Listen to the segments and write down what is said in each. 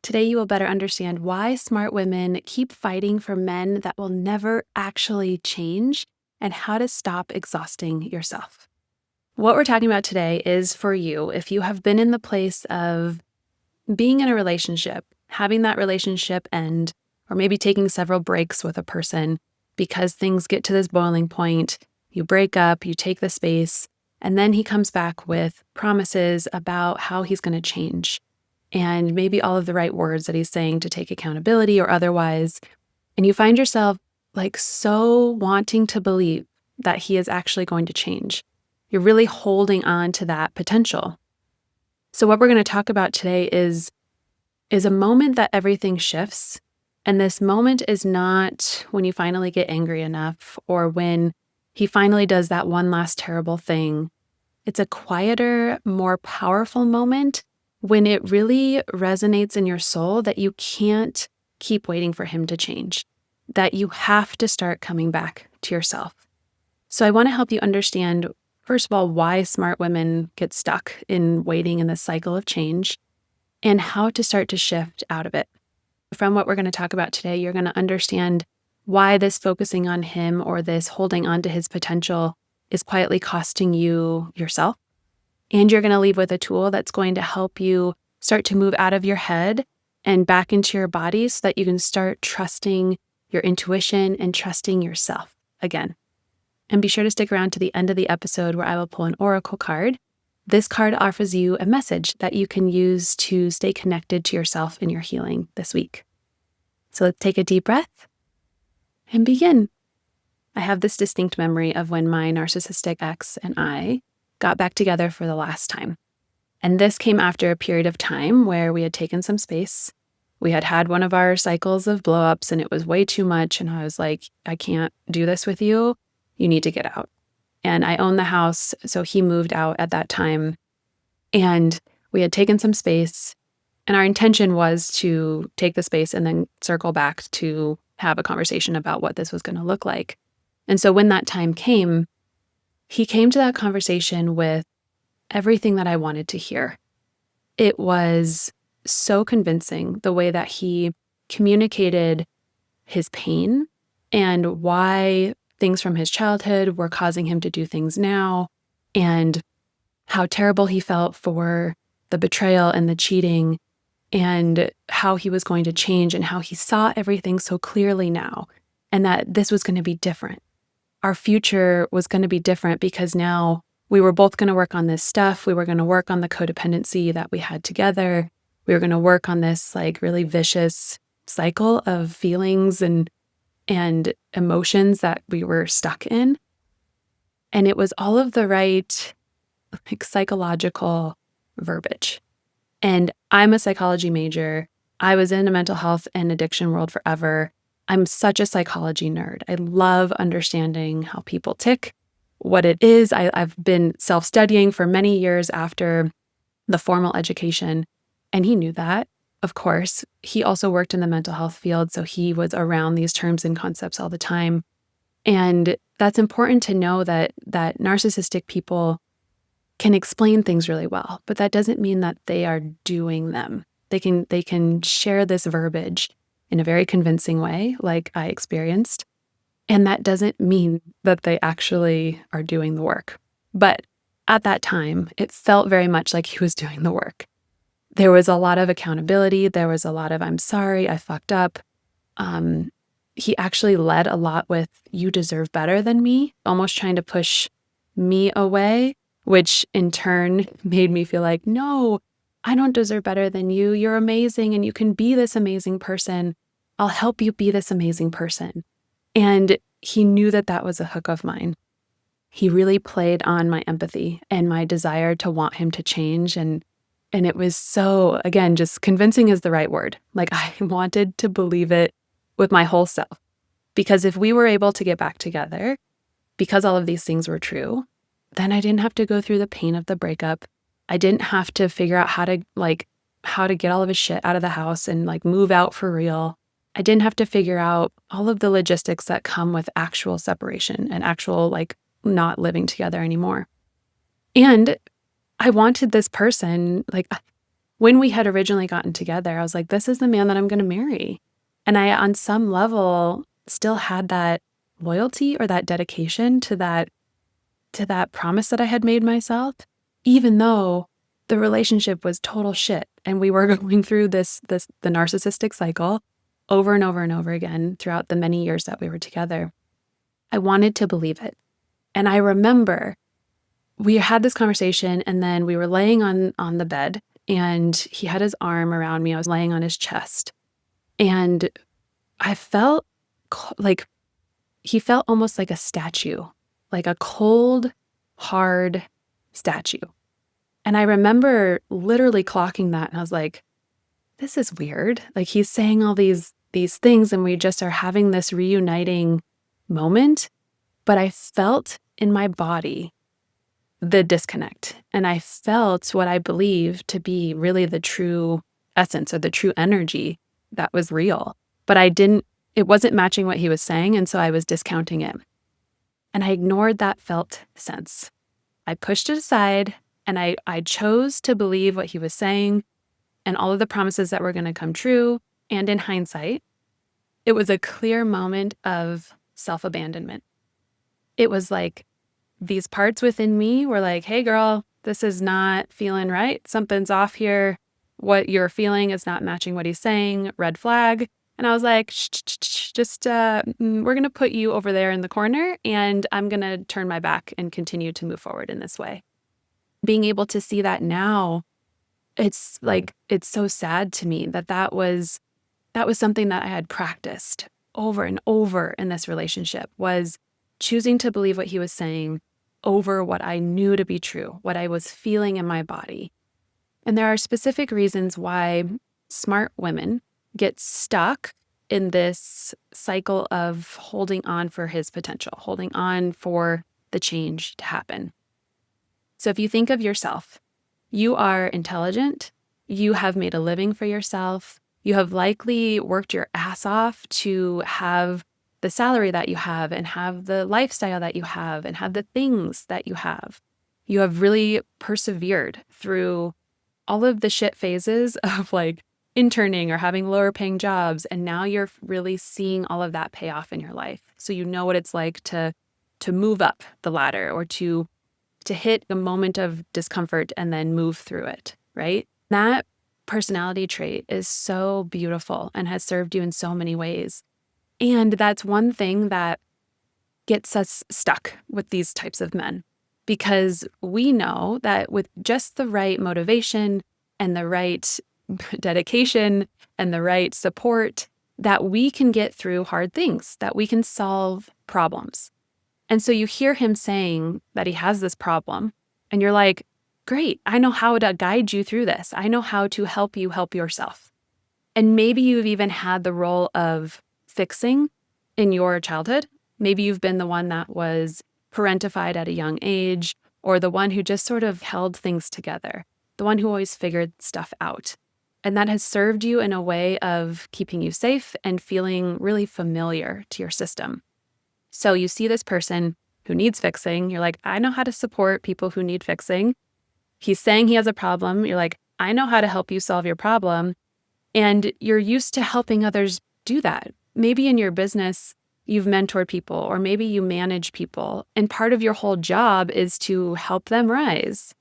Today, you will better understand why smart women keep fighting for men that will never actually change and how to stop exhausting yourself. What we're talking about today is for you if you have been in the place of being in a relationship, having that relationship end, or maybe taking several breaks with a person because things get to this boiling point, you break up, you take the space, and then he comes back with promises about how he's going to change and maybe all of the right words that he's saying to take accountability or otherwise. And you find yourself like so wanting to believe that he is actually going to change. You're really holding on to that potential. So what we're going to talk about today is a moment that everything shifts. And this moment is not when you finally get angry enough or when he finally does that one last terrible thing. It's a quieter, more powerful moment when it really resonates in your soul that you can't keep waiting for him to change, that you have to start coming back to yourself. So I want to help you understand, first of all, why smart women get stuck in waiting in this cycle of change and how to start to shift out of it. From what we're going to talk about today, you're going to understand why this focusing on him or this holding on to his potential is quietly costing you yourself. And you're going to leave with a tool that's going to help you start to move out of your head and back into your body so that you can start trusting your intuition and trusting yourself again. And be sure to stick around to the end of the episode where I will pull an oracle card. This card offers you a message that you can use to stay connected to yourself in your healing this week. So let's take a deep breath and begin. I have this distinct memory of when my narcissistic ex and I got back together for the last time. And this came after a period of time where we had taken some space. We had had one of our cycles of blowups and it was way too much. And I was like, I can't do this with you. You need to get out. And I owned the house, so he moved out at that time. And we had taken some space. And our intention was to take the space and then circle back to have a conversation about what this was going to look like. And so when that time came, he came to that conversation with everything that I wanted to hear. It was so convincing the way that he communicated his pain and why things from his childhood were causing him to do things now, and how terrible he felt for the betrayal and the cheating, and how he was going to change and how he saw everything so clearly now, and that this was going to be different. Our future was going to be different because now we were both going to work on this stuff. We were going to work on the codependency that we had together. We were going to work on this like really vicious cycle of feelings and emotions that we were stuck in. And it was all of the right like psychological verbiage. And I'm a psychology major. I was in a mental health and addiction world forever. I'm such a psychology nerd. I love understanding how people tick, what it is. I've been self-studying for many years after the formal education, and he knew that, of course. He also worked in the mental health field, so he was around these terms and concepts all the time. And that's important to know that narcissistic people can explain things really well, but that doesn't mean that they are doing them. They can share this verbiage in a very convincing way, like I experienced. And that doesn't mean that they actually are doing the work. But at that time, it felt very much like he was doing the work. There was a lot of accountability. There was a lot of, I'm sorry, I fucked up. He actually led a lot with, you deserve better than me, almost trying to push me away, which in turn made me feel like, no, I don't deserve better than you. You're amazing and you can be this amazing person. I'll help you be this amazing person. And he knew that that was a hook of mine. He really played on my empathy and my desire to want him to change. And it was so, again, just convincing is the right word. Like I wanted to believe it with my whole self. Because if we were able to get back together, because all of these things were true, then I didn't have to go through the pain of the breakup. I didn't have to figure out how to get all of his shit out of the house and like move out for real. I didn't have to figure out all of the logistics that come with actual separation and actual like not living together anymore. And I wanted this person, like when we had originally gotten together, I was like, this is the man that I'm going to marry. And I, on some level, still had that loyalty or that dedication to that promise that I had made myself, even though the relationship was total shit. And we were going through the narcissistic cycle over and over and over again throughout the many years that we were together. I wanted to believe it. And I remember we had this conversation, and then we were laying on the bed, and he had his arm around me. I was laying on his chest, and I felt like he felt almost like a statue, like a cold, hard statue. And I remember literally clocking that, and I was like, this is weird. Like, he's saying all these things, and we just are having this reuniting moment. But I felt in my body the disconnect, and I felt what I believe to be really the true essence or the true energy that was real. But it wasn't matching what he was saying, and so I was discounting it. And I ignored that felt sense. I pushed it aside, and I chose to believe what he was saying and all of the promises that were going to come true. And in hindsight, it was a clear moment of self-abandonment. It was like these parts within me were like, hey, girl, this is not feeling right. Something's off here. What you're feeling is not matching what he's saying. Red flag. And I was like, we're going to put you over there in the corner, and I'm going to turn my back and continue to move forward in this way. Being able to see that now, it's so sad to me that was something that I had practiced over and over in this relationship, was choosing to believe what he was saying over what I knew to be true, what I was feeling in my body. And there are specific reasons why smart women get stuck in this cycle of holding on for his potential, holding on for the change to happen. So if you think of yourself, you are intelligent, you have made a living for yourself, you have likely worked your ass off to have the salary that you have and have the lifestyle that you have and have the things that you have. You have really persevered through all of the shit phases of like interning or having lower paying jobs. And now you're really seeing all of that pay off in your life. So you know what it's like to move up the ladder or to hit a moment of discomfort and then move through it, right? That personality trait is so beautiful and has served you in so many ways. And that's one thing that gets us stuck with these types of men, because we know that with just the right motivation and the right dedication and the right support, that we can get through hard things, that we can solve problems. And so you hear him saying that he has this problem, and you're like, great, I know how to guide you through this. I know how to help you help yourself. And maybe you've even had the role of fixing in your childhood. Maybe you've been the one that was parentified at a young age, or the one who just sort of held things together, the one who always figured stuff out. And that has served you in a way of keeping you safe and feeling really familiar to your system. So you see this person who needs fixing. You're like, I know how to support people who need fixing. He's saying he has a problem. You're like, I know how to help you solve your problem. And you're used to helping others do that. Maybe in your business, you've mentored people, or maybe you manage people. And part of your whole job is to help them rise.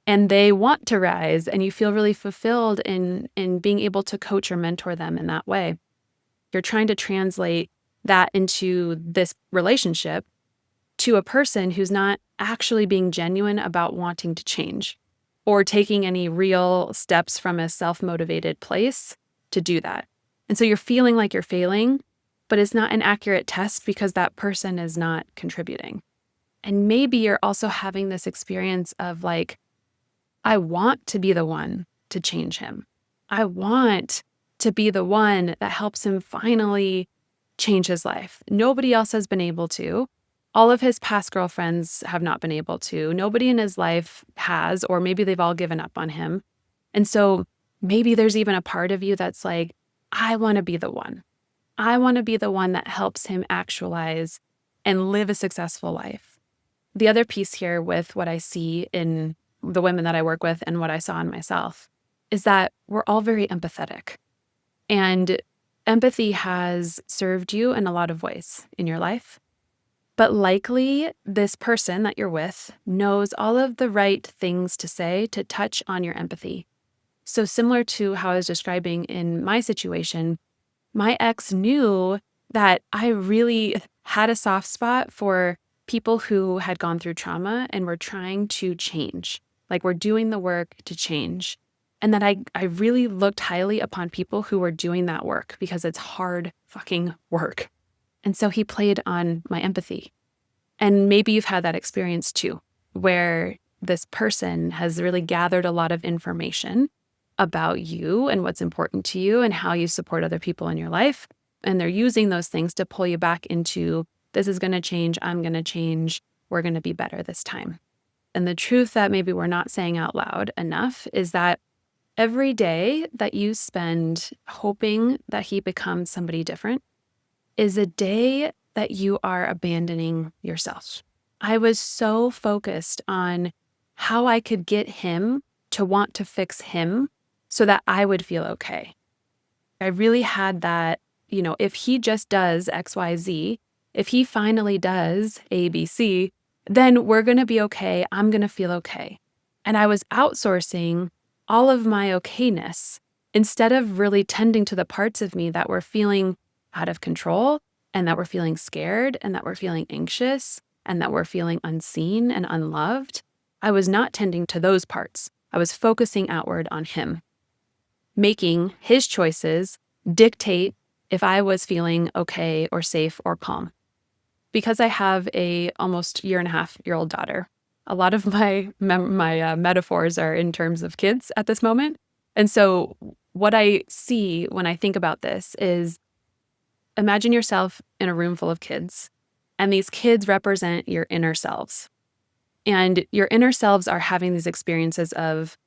And they want to rise, and you feel really fulfilled in being able to coach or mentor them in that way. You're trying to translate that into this relationship to a person who's not actually being genuine about wanting to change or taking any real steps from a self-motivated place to do that. And so you're feeling like you're failing, but it's not an accurate test because that person is not contributing. And maybe you're also having this experience of like, I want to be the one to change him. I want to be the one that helps him finally change his life. Nobody else has been able to. All of his past girlfriends have not been able to. Nobody in his life has, or maybe they've all given up on him. And so maybe there's even a part of you that's like, I want to be the one. I want to be the one that helps him actualize and live a successful life. The other piece here with what I see in the women that I work with and what I saw in myself is that we're all very empathetic. And empathy has served you in a lot of ways in your life. But likely this person that you're with knows all of the right things to say to touch on your empathy. So similar to how I was describing in my situation, my ex knew that I really had a soft spot for people who had gone through trauma and were trying to change, like we're doing the work to change. And that I really looked highly upon people who were doing that work because it's hard fucking work. And so he played on my empathy. And maybe you've had that experience too, where this person has really gathered a lot of information about you and what's important to you and how you support other people in your life. And they're using those things to pull you back into, this is going to change, I'm going to change, we're going to be better this time. And the truth that maybe we're not saying out loud enough is that every day that you spend hoping that he becomes somebody different is a day that you are abandoning yourself. I was so focused on how I could get him to want to fix him so that I would feel okay. I really had that, if he just does X, Y, Z, if he finally does A, B, C, then we're going to be okay. I'm going to feel okay. And I was outsourcing all of my okayness instead of really tending to the parts of me that were feeling out of control and that were feeling scared and that were feeling anxious and that were feeling unseen and unloved. I was not tending to those parts. I was focusing outward on him, making his choices dictate if I was feeling okay or safe or calm. Because I have a almost 1.5-year-old daughter, a lot of my metaphors are in terms of kids at this moment. And so what I see when I think about this is, imagine yourself in a room full of kids, and these kids represent your inner selves. And your inner selves are having these experiences of,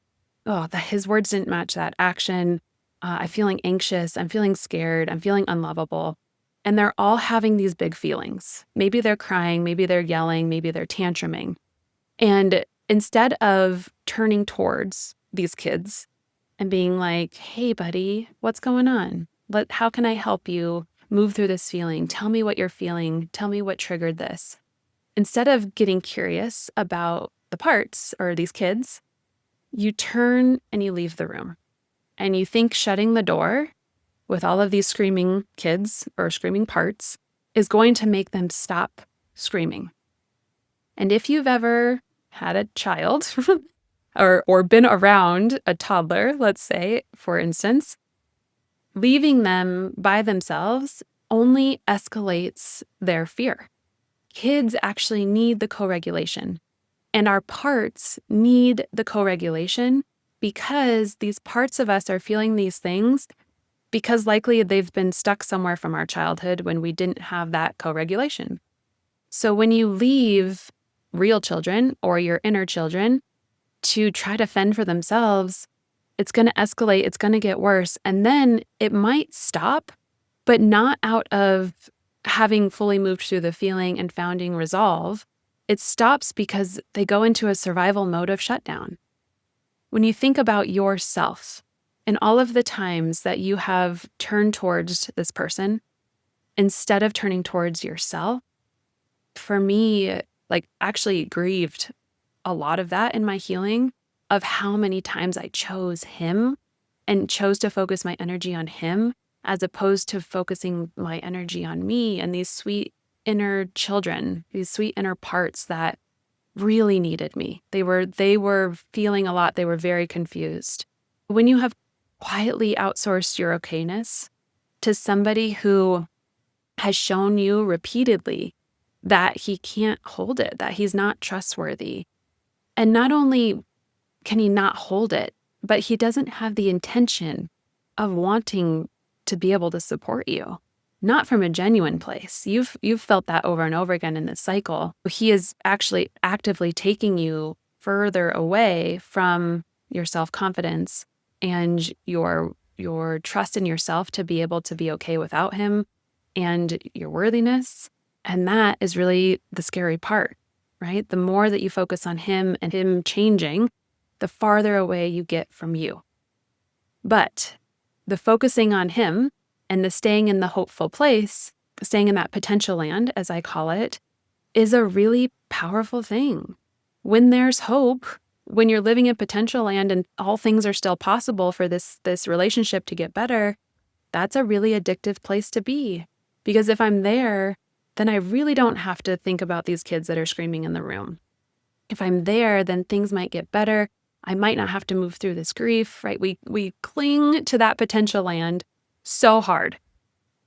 his words didn't match that action. I'm feeling anxious. I'm feeling scared. I'm feeling unlovable. And they're all having these big feelings. Maybe they're crying. Maybe they're yelling. Maybe they're tantruming. And instead of turning towards these kids and being like, hey, buddy, what's going on? How can I help you move through this feeling? Tell me what you're feeling. Tell me what triggered this. Instead of getting curious about the parts or these kids, you turn and you leave the room. And you think shutting the door with all of these screaming kids or screaming parts is going to make them stop screaming. And if you've ever had a child or been around a toddler, let's say, for instance, leaving them by themselves only escalates their fear. Kids actually need the co-regulation, and our parts need the co-regulation because these parts of us are feeling these things because likely they've been stuck somewhere from our childhood when we didn't have that co-regulation. So when you leave real children or your inner children to try to fend for themselves, it's going to escalate, it's going to get worse, and then it might stop, but not out of having fully moved through the feeling and founding resolve. It stops because they go into a survival mode of shutdown. When you think about yourself and all of the times that you have turned towards this person instead of turning towards yourself, for me, actually grieved a lot of that in my healing of how many times I chose him and chose to focus my energy on him as opposed to focusing my energy on me and these sweet inner children, these sweet inner parts that really needed me. They were feeling a lot. They were very confused. When you have quietly outsourced your okayness to somebody who has shown you repeatedly that he can't hold it, that he's not trustworthy. And not only can he not hold it, but he doesn't have the intention of wanting to be able to support you. Not from a genuine place. You've felt that over and over again in this cycle. He is actually actively taking you further away from your self-confidence and your trust in yourself to be able to be okay without him and your worthiness. And that is really the scary part, right? The more that you focus on him and him changing, the farther away you get from you. But the focusing on him and the staying in the hopeful place, staying in that potential land, as I call it, is a really powerful thing. When there's hope, when you're living in potential land and all things are still possible for this relationship to get better, that's a really addictive place to be. Because if I'm there, then I really don't have to think about these kids that are screaming in the room. If I'm there, then things might get better. I might not have to move through this grief, right? We cling to that potential land so hard.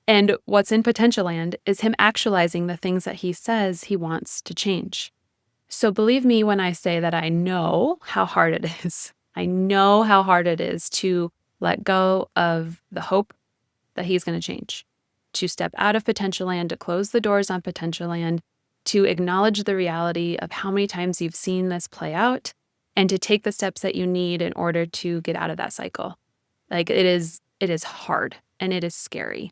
And what's in potential land is him actualizing the things that he says he wants to change. So believe me when I say that I know how hard it is. I know how hard it is to let go of the hope that he's going to change, to step out of potential land, to close the doors on potential land, to acknowledge the reality of how many times you've seen this play out, and to take the steps that you need in order to get out of that cycle. Like it is hard and it is scary.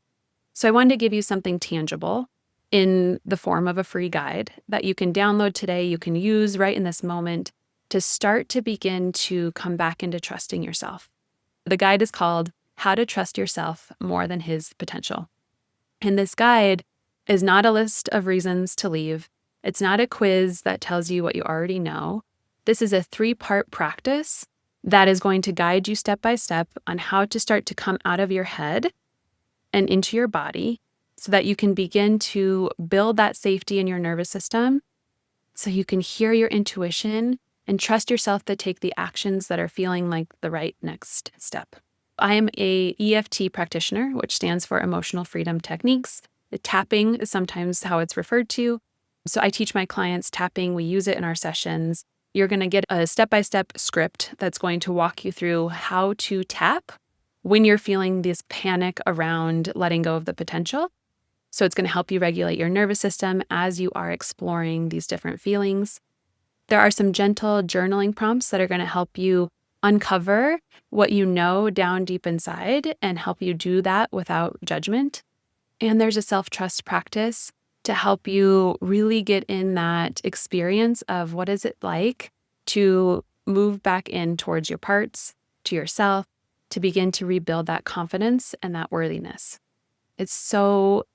So I wanted to give you something tangible in the form of a free guide that you can download today, you can use right in this moment to start to begin to come back into trusting yourself. The guide is called How to Trust Yourself More Than His Potential. And this guide is not a list of reasons to leave. It's not a quiz that tells you what you already know. This is a 3-part practice that is going to guide you step by step on how to start to come out of your head and into your body so that you can begin to build that safety in your nervous system so you can hear your intuition and trust yourself to take the actions that are feeling like the right next step. I am a EFT practitioner, which stands for Emotional Freedom Techniques. The tapping is sometimes how it's referred to. So I teach my clients tapping. We use it in our sessions. You're going to get a step-by-step script that's going to walk you through how to tap when you're feeling this panic around letting go of the potential. So it's going to help you regulate your nervous system as you are exploring these different feelings. There are some gentle journaling prompts that are going to help you uncover what you know down deep inside and help you do that without judgment. And there's a self-trust practice to help you really get in that experience of what is it like to move back in towards your parts, to yourself, to begin to rebuild that confidence and that worthiness. It's so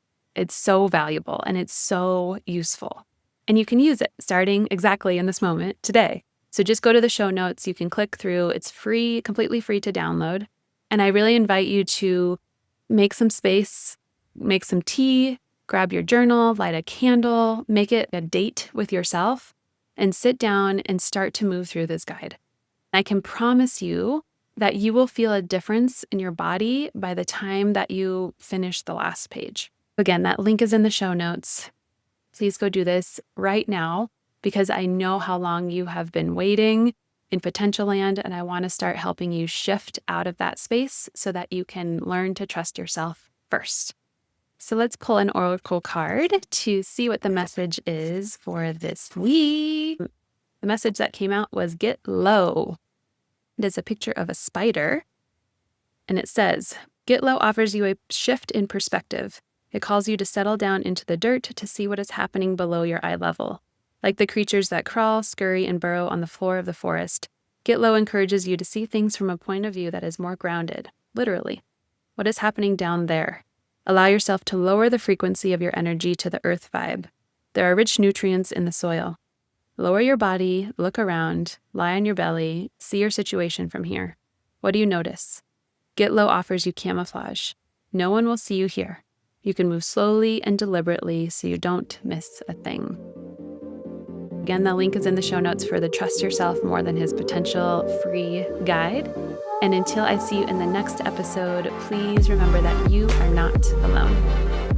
valuable and it's so useful. And you can use it starting exactly in this moment today. So just go to the show notes. You can click through. It's free, completely free to download. And I really invite you to make some space, make some tea, grab your journal, light a candle, make it a date with yourself, and sit down and start to move through this guide. I can promise you that you will feel a difference in your body by the time that you finish the last page. Again, that link is in the show notes. Please go do this right now because I know how long you have been waiting in potential land, and I want to start helping you shift out of that space so that you can learn to trust yourself first. So let's pull an oracle card to see what the message is for this week. The message that came out was get low. It is a picture of a spider, and it says, get low offers you a shift in perspective. It calls you to settle down into the dirt to see what is happening below your eye level. Like the creatures that crawl, scurry, and burrow on the floor of the forest, Get Low encourages you to see things from a point of view that is more grounded, literally. What is happening down there? Allow yourself to lower the frequency of your energy to the earth vibe. There are rich nutrients in the soil. Lower your body, look around, lie on your belly, see your situation from here. What do you notice? Get Low offers you camouflage. No one will see you here. You can move slowly and deliberately so you don't miss a thing. Again, the link is in the show notes for the Trust Yourself More Than His Potential free guide. And until I see you in the next episode, please remember that you are not alone.